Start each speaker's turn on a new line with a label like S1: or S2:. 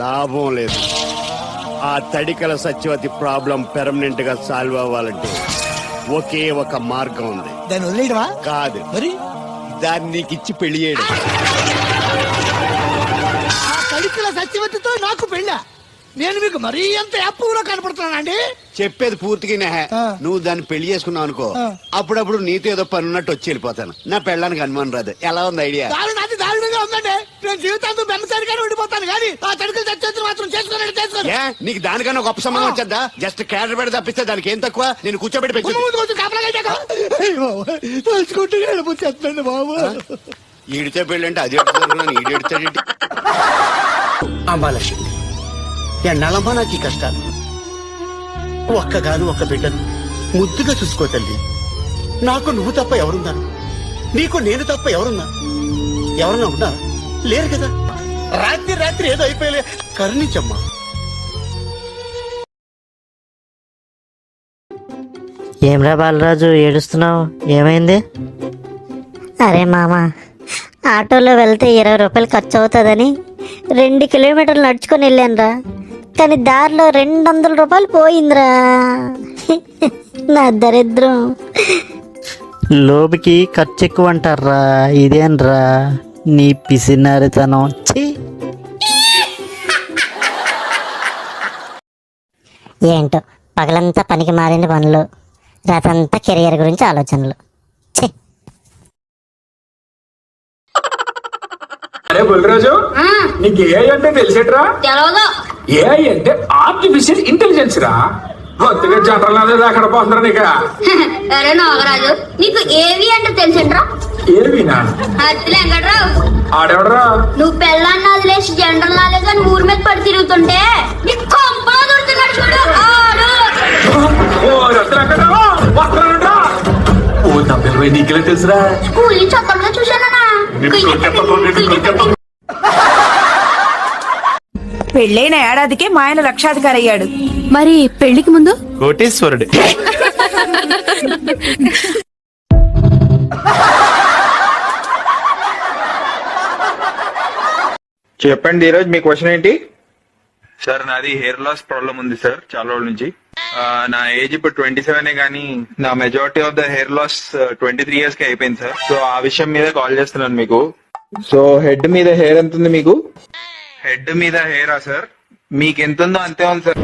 S1: లాభం లేదు. ఆ తడికల సత్యవతి ప్రాబ్లం పెర్మనెంట్ గా సాల్వ్ అవ్వాలంటే ఒకే ఒక మార్గం ఉంది.
S2: దాన్ని వదిలేయడమా?
S1: కాదు,
S2: మరి
S1: దాన్ని నీకు ఇచ్చి పెళ్లి చేయడం.
S2: ఆ తడికల సత్యవతితో నాకు పెళ్ళా? నేను మీకు మరీ ఎంత అప్పులో కనపడుతున్నానండి?
S1: చెప్పేది పూర్తిగా నువ్వు దాన్ని పెళ్లి చేసుకున్నావు అనుకో, అప్పుడప్పుడు నీతో ఏదో పని ఉన్నట్టు వచ్చి వెళ్ళిపోతాను. నా పెళ్ళానికి అనుమానం రాదు. ఎలా ఉంది ఐడియా?
S2: అది దారుణంగా ఉందండి. నేను జీవితాంతం బెమ్మసారిగానే ఉండిపోతాను కానీ ఆ తడికల సత్యవతిని మాత్రం చేసుకోండి.
S1: నీకు దానికన్నా గొప్ప సంబంధం వచ్చేద్దా? జస్ట్ క్యాడర్ పెడితే తప్పిస్తే దానికి ఏం తక్కువ? నేను కూర్చోబెట్టి
S2: తలుచుకుంటే బాబు.
S1: ఈడితే పెళ్ళి అంటే అది ఈడు ఎడుతాడేంటి?
S3: అంబాలక్ష్మి, ఎన్నాళ్ళమ్మా నాకు ఈ కష్టాలు. ఒక్కగాను ఒక్క బిడ్డను ముద్దుగా చూసుకో తల్లి. నాకు నువ్వు తప్ప ఎవరున్నారు? నీకు నేను తప్ప ఎవరున్నారు? ఎవరన్నా ఉన్నా? లేరు కదా. రాత్రి ఏదో అయిపోయలే. కరుణించమ్మా.
S4: ఏమ్రా బాలరాజు, ఏడుస్తున్నావు? ఏమైంది?
S5: అరే మామ, ఆటోలో వెళ్తే 20 రూపాయలు ఖర్చు అవుతుందని 2 కిలోమీటర్లు నడుచుకొని వెళ్ళానురా. కానీ దారిలో 200 రూపాయలు పోయిందిరా. నా దరిద్రం.
S4: లోబికి ఖర్చు ఎక్కువ అంటారా? ఇదేనరా నీ పిసినారితనం. ఛీ!
S5: ఏంటో పగలంతా పనికి మారిన పనులు, రాతంతా కెరియర్ గురించి ఆలోచనలు.
S6: అరే బుల్రాజు, నీకు ఏఐ అంటే తెలిసేట్రా? ఏఐ అంటే ఆర్టిఫిషియల్ ఇంటెలిజెన్స్ రా. కొత్తగా జనరల్ అక్కడ పోతున్నారు నీకు.
S7: అరే నాగరాజు, నీకు ఏవి అంటే తెలిసేట్రా?
S6: ఏవినా?
S7: వెంకట్రావు
S6: ఆడెవడరా?
S7: నువ్వు పెళ్ళాన్ని వదిలేసి జనరల్ నాలెడ్జ్ అని ఊరి మీద పడి తిరుగుతుంటే నీకు కొంపలో దొరుకుతున్నాడు చూడు ఆడు.
S6: నీకెలా తెలుసురా?
S7: స్కూల్ నుంచి చక్కగా చూశానా.
S8: పెళ్ళైన ఏడాదికే మా ఆయన లక్షాధికారి అయ్యాడు.
S9: మరి పెళ్లికి ముందు
S10: కోటేశ్వరుడు.
S11: చెప్పండి ఈరోజు మీ క్వశ్చన్ ఏంటి?
S10: సార్ నాది హెయిర్ లాస్ ప్రాబ్లం ఉంది సార్ చాలా రోజుల నుంచి. నా ఏజ్ ఇప్పుడు 27 కానీ నా majority of the hair loss 23 years కి అయిపోయింది సార్. సో ఆ విషయం మీద కాల్ చేస్తున్నాను మీకు.
S11: సో హెడ్ మీద హెయిర్ ఎంత ఉంది మీకు?
S10: హెడ్ మీద హెయిరా సార్? మీకు ఎంత ఉందో అంతే ఉంది సార్.